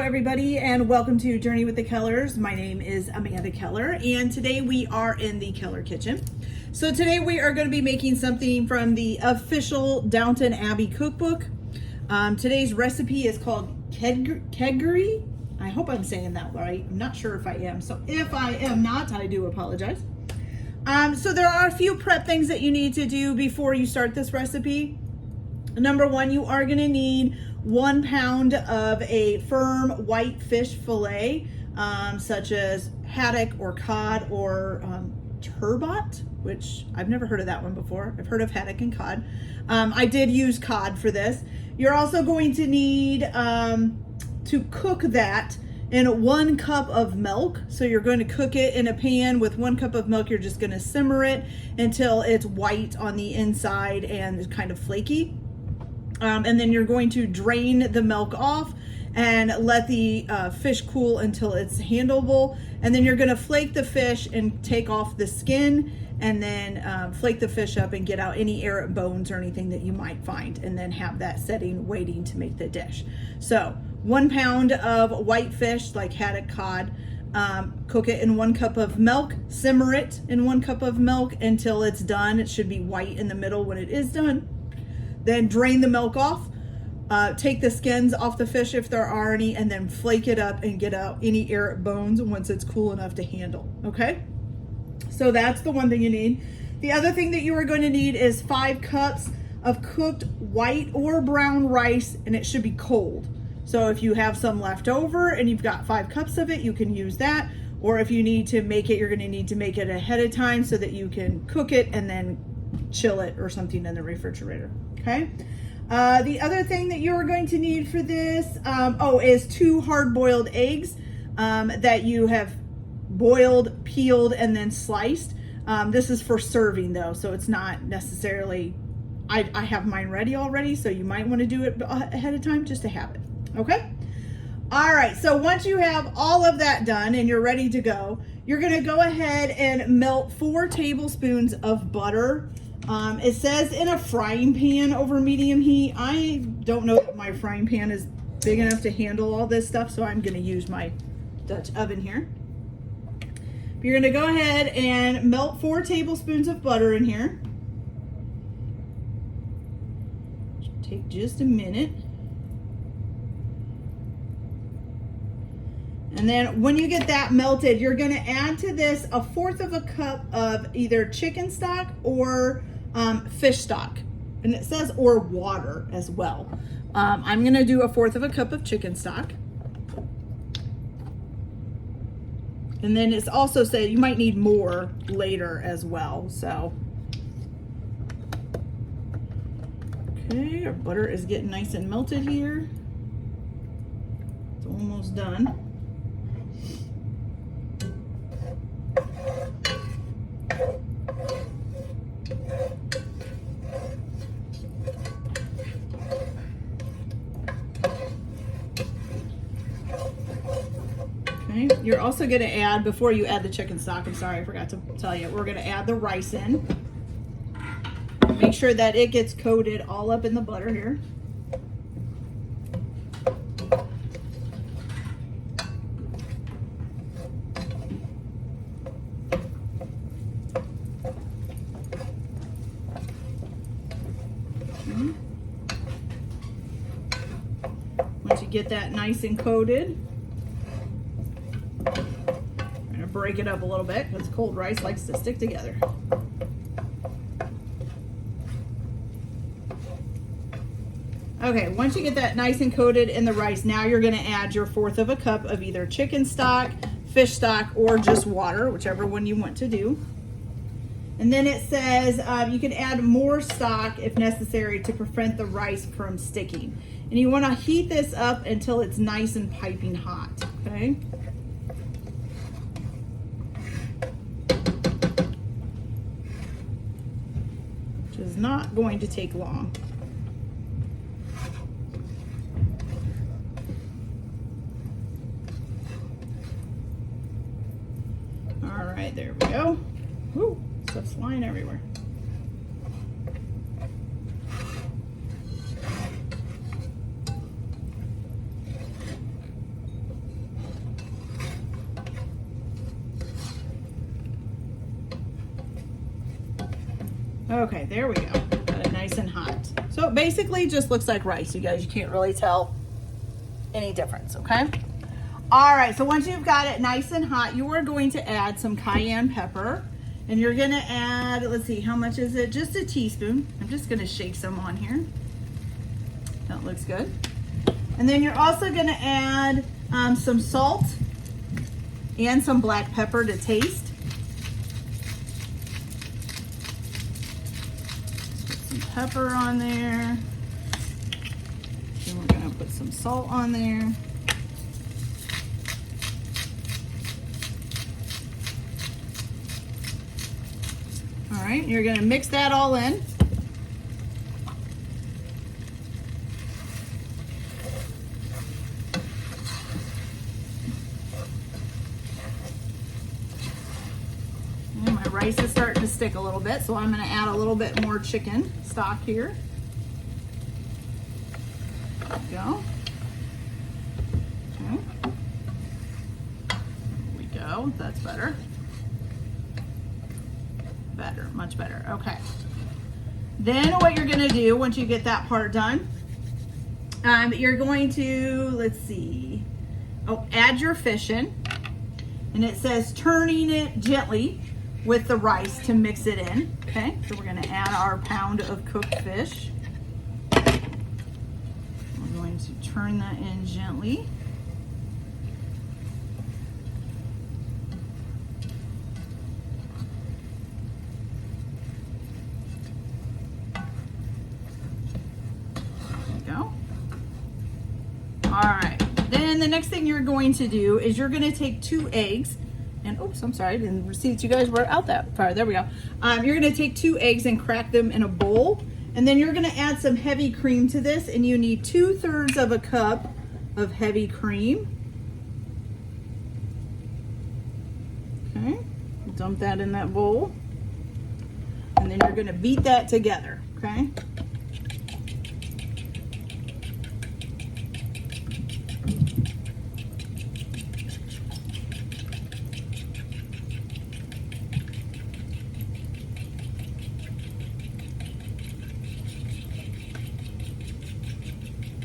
everybody, and welcome to Journey with the Kellers. My name is Amanda Keller, and today we are in the Keller kitchen. So today we are going to be making something from the official Downton Abbey cookbook. Today's recipe is called Kedgeree. I hope I'm saying that right. I'm not sure if I am. So if I am not, I do apologize. So there are a few prep things that you need to do before you start this recipe. Number one, you are going to need 1 pound of a firm white fish fillet, such as haddock or cod or turbot, which I've never heard of that one before. I've heard of haddock and cod. I did use cod for this. You're also going to need to cook that in 1 cup of milk. So you're going to cook it in a pan with 1 cup of milk. You're just going to simmer it until it's white on the inside and kind of flaky. And then you're going to drain the milk off and let the fish cool until it's handleable. And then you're going to flake the fish and take off the skin, and then flake the fish up and get out any air bones or anything that you might find, and then have that setting waiting to make the dish. So 1 pound of white fish like haddock, cod, cook it in 1 cup of milk, simmer it in 1 cup of milk until it's done. It should be white in the middle when it is done. Then drain the milk off, take the skins off the fish if there are any, and then flake it up and get out any air bones once it's cool enough to handle, okay? So that's the one thing you need. The other thing that you are going to need is 5 cups of cooked white or brown rice, and it should be cold. So if you have some left over and you've got 5 cups of it, you can use that. Or if you need to make it, you're going to need to make it ahead of time so that you can cook it and then chill it or something in the refrigerator. Okay. The other thing that you're going to need for this is 2 hard-boiled eggs that you have boiled, peeled, and then sliced. This is for serving though, so it's not necessarily, I have mine ready already, so you might want to do it ahead of time just to have it. Okay. All right, so once you have all of that done and you're ready to go, you're going to go ahead and melt 4 tablespoons of butter. It says in a frying pan over medium heat. I don't know if my frying pan is big enough to handle all this stuff, so I'm going to use my Dutch oven here. You're going to go ahead and melt 4 tablespoons of butter in here. Should take just a minute. And then when you get that melted, you're going to add to this 1/4 of a cup of either chicken stock or fish stock. And it says or water as well. I'm going to do 1/4 of a cup of chicken stock. And then it's also said you might need more later as well. So, okay, our butter is getting nice and melted here. It's almost done. Okay. You're also going to add, before you add the chicken stock, I'm sorry, I forgot to tell you, we're going to add the rice in. Make sure that it gets coated all up in the butter here. Okay. Once you get that nice and coated, break it up a little bit because cold rice likes to stick together. Okay, once you get that nice and coated in the rice, now you're going to add your 1/4 of a cup of either chicken stock, fish stock, or just water, whichever one you want to do. And then it says you can add more stock if necessary to prevent the rice from sticking. And you want to heat this up until it's nice and piping hot, okay? Is not going to take long. All right, there we go. Woo, stuff's flying everywhere. Okay, there we go. Got it nice and hot. So it basically just looks like rice, you guys. You can't really tell any difference, okay? All right, so once you've got it nice and hot, you are going to add some cayenne pepper. And you're gonna add, let's see, how much is it? Just a teaspoon. I'm just gonna shake some on here. That looks good. And then you're also gonna add some salt and some black pepper to taste. Put some pepper on there. Then we're gonna put some salt on there. All right, you're gonna mix that all in. And my rice is starting to stick a little bit, so I'm gonna add a little bit more chicken stock here. There we go. Okay. There we go, that's better. Better, much better. Okay. Then what you're gonna do once you get that part done, you're going to, let's see, add your fish in. And it says turning it gently with the rice to mix it in. Okay, so we're gonna add our pound of cooked fish. We're going to turn that in gently. All right, then the next thing you're going to do is you're going to take 2 eggs, and oops, I'm sorry, I didn't see that you guys were out that far. There we go. You're going to take 2 eggs and crack them in a bowl, and then you're going to add some heavy cream to this, and you need 2/3 of a cup of heavy cream. Okay, dump that in that bowl, and then you're going to beat that together. Okay.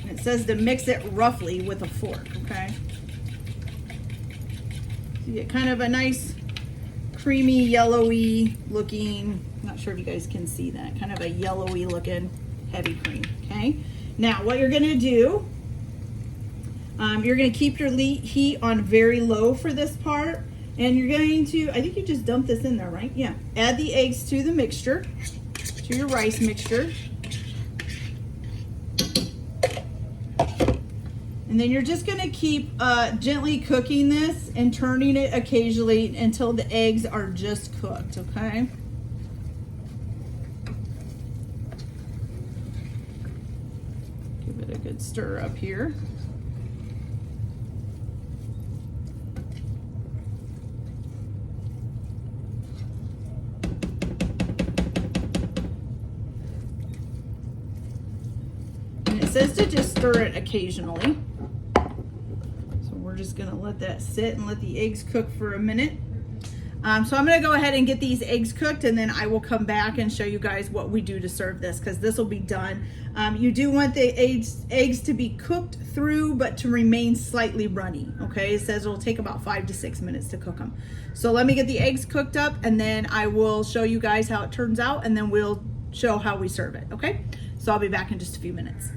It says to mix it roughly with a fork, okay? So you get kind of a nice creamy, yellowy looking, I'm not sure if you guys can see that, kind of a yellowy looking heavy cream, okay? Now what you're gonna do, you're gonna keep your heat on very low for this part, and you're going to, I think you just dumped this in there, right? Yeah. Add the eggs to the mixture, to your rice mixture. And then you're just gonna keep gently cooking this and turning it occasionally until the eggs are just cooked, okay? Give it a good stir up here. And it says to just stir it occasionally. Just gonna let that sit and let the eggs cook for a minute. So I'm gonna go ahead and get these eggs cooked, and then I will come back and show you guys what we do to serve this, because this will be done. You do want the eggs to be cooked through, but to remain slightly runny, okay? It says it'll take about 5 to 6 minutes to cook them. So let me get the eggs cooked up, and then I will show you guys how it turns out, and then we'll show how we serve it, okay? So I'll be back in just a few minutes.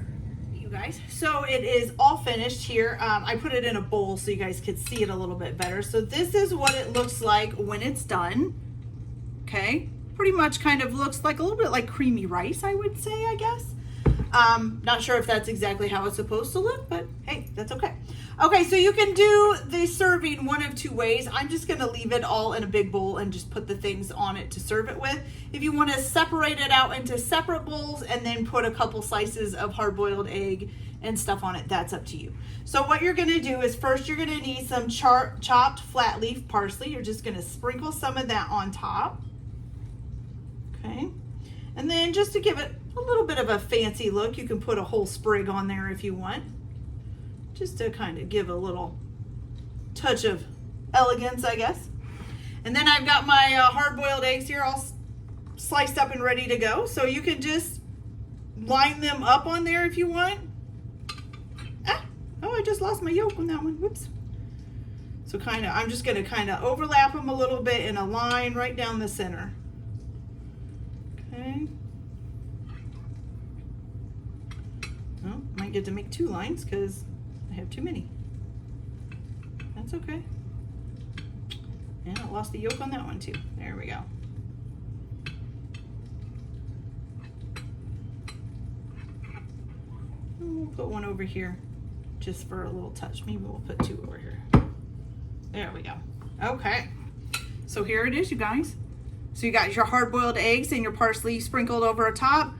Guys, so it is all finished here. I put it in a bowl so you guys could see it a little bit better. So this is what it looks like when it's done. Okay, pretty much kind of looks like a little bit like creamy rice, I would say, I guess. Not sure if that's exactly how it's supposed to look, but hey, that's okay. Okay, so you can do the serving one of 2 ways. I'm just gonna leave it all in a big bowl and just put the things on it to serve it with. If you wanna separate it out into separate bowls and then put a couple slices of hard-boiled egg and stuff on it, that's up to you. So what you're gonna do is first you're gonna need some chopped flat leaf parsley. You're just gonna sprinkle some of that on top. Okay, and then just to give it a little bit of a fancy look, you can put a whole sprig on there if you want, just to kind of give a little touch of elegance, I guess. And then I've got my hard-boiled eggs here all sliced up and ready to go. So you can just line them up on there if you want. Oh, I just lost my yolk on that one. Whoops. So I'm just gonna kind of overlap them a little bit in a line right down the center. Okay. Oh, might get to make 2 lines because I have too many. That's okay. And I lost the yolk on that one too. There we go. And we'll put one over here just for a little touch. Maybe we'll put 2 over here. There we go. Okay. So here it is, you guys. So you got your hard-boiled eggs and your parsley sprinkled over top.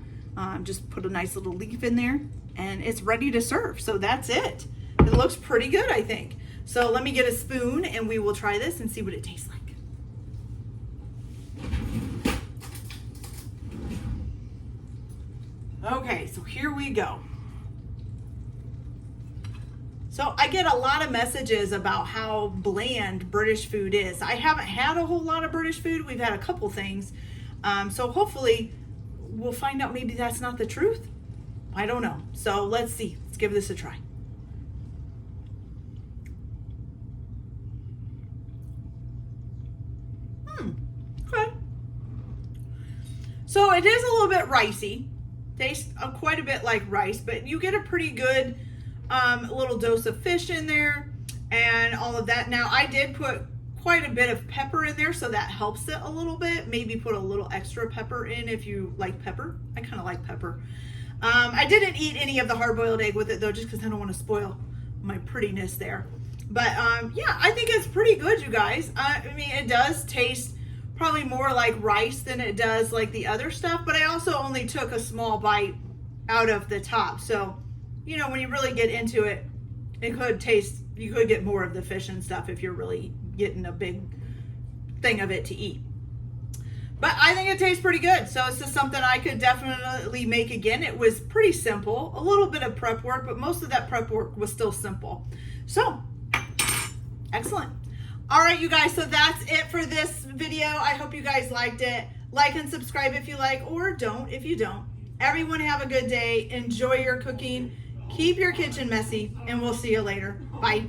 Just put a nice little leaf in there and it's ready to serve. So that's it. It looks pretty good, I think. So let me get a spoon and we will try this and see what it tastes like. Okay, so here we go. So I get a lot of messages about how bland British food is. I haven't had a whole lot of British food. We've had a couple things. So hopefully we'll find out maybe that's not the truth. I don't know. So let's see. Let's give this a try. Okay. So it is a little bit ricey. Tastes quite a bit like rice, but you get a pretty good little dose of fish in there and all of that. Now I did put quite a bit of pepper in there, so that helps it a little bit. Maybe put a little extra pepper in if you like pepper. I kind of like pepper. I didn't eat any of the hard-boiled egg with it though, just because I don't want to spoil my prettiness there. But yeah, I think it's pretty good, you guys. I mean, it does taste probably more like rice than it does like the other stuff, but I also only took a small bite out of the top. So, you know, when you really get into it, it could taste, you could get more of the fish and stuff if you're really getting a big thing of it to eat. But I think it tastes pretty good. So it's just something I could definitely make again. It was pretty simple, a little bit of prep work, but most of that prep work was still simple. So, excellent. All right, you guys, so that's it for this video. I hope you guys liked it. Like and subscribe if you like, or don't if you don't. Everyone have a good day. Enjoy your cooking. Keep your kitchen messy, and we'll see you later. Bye.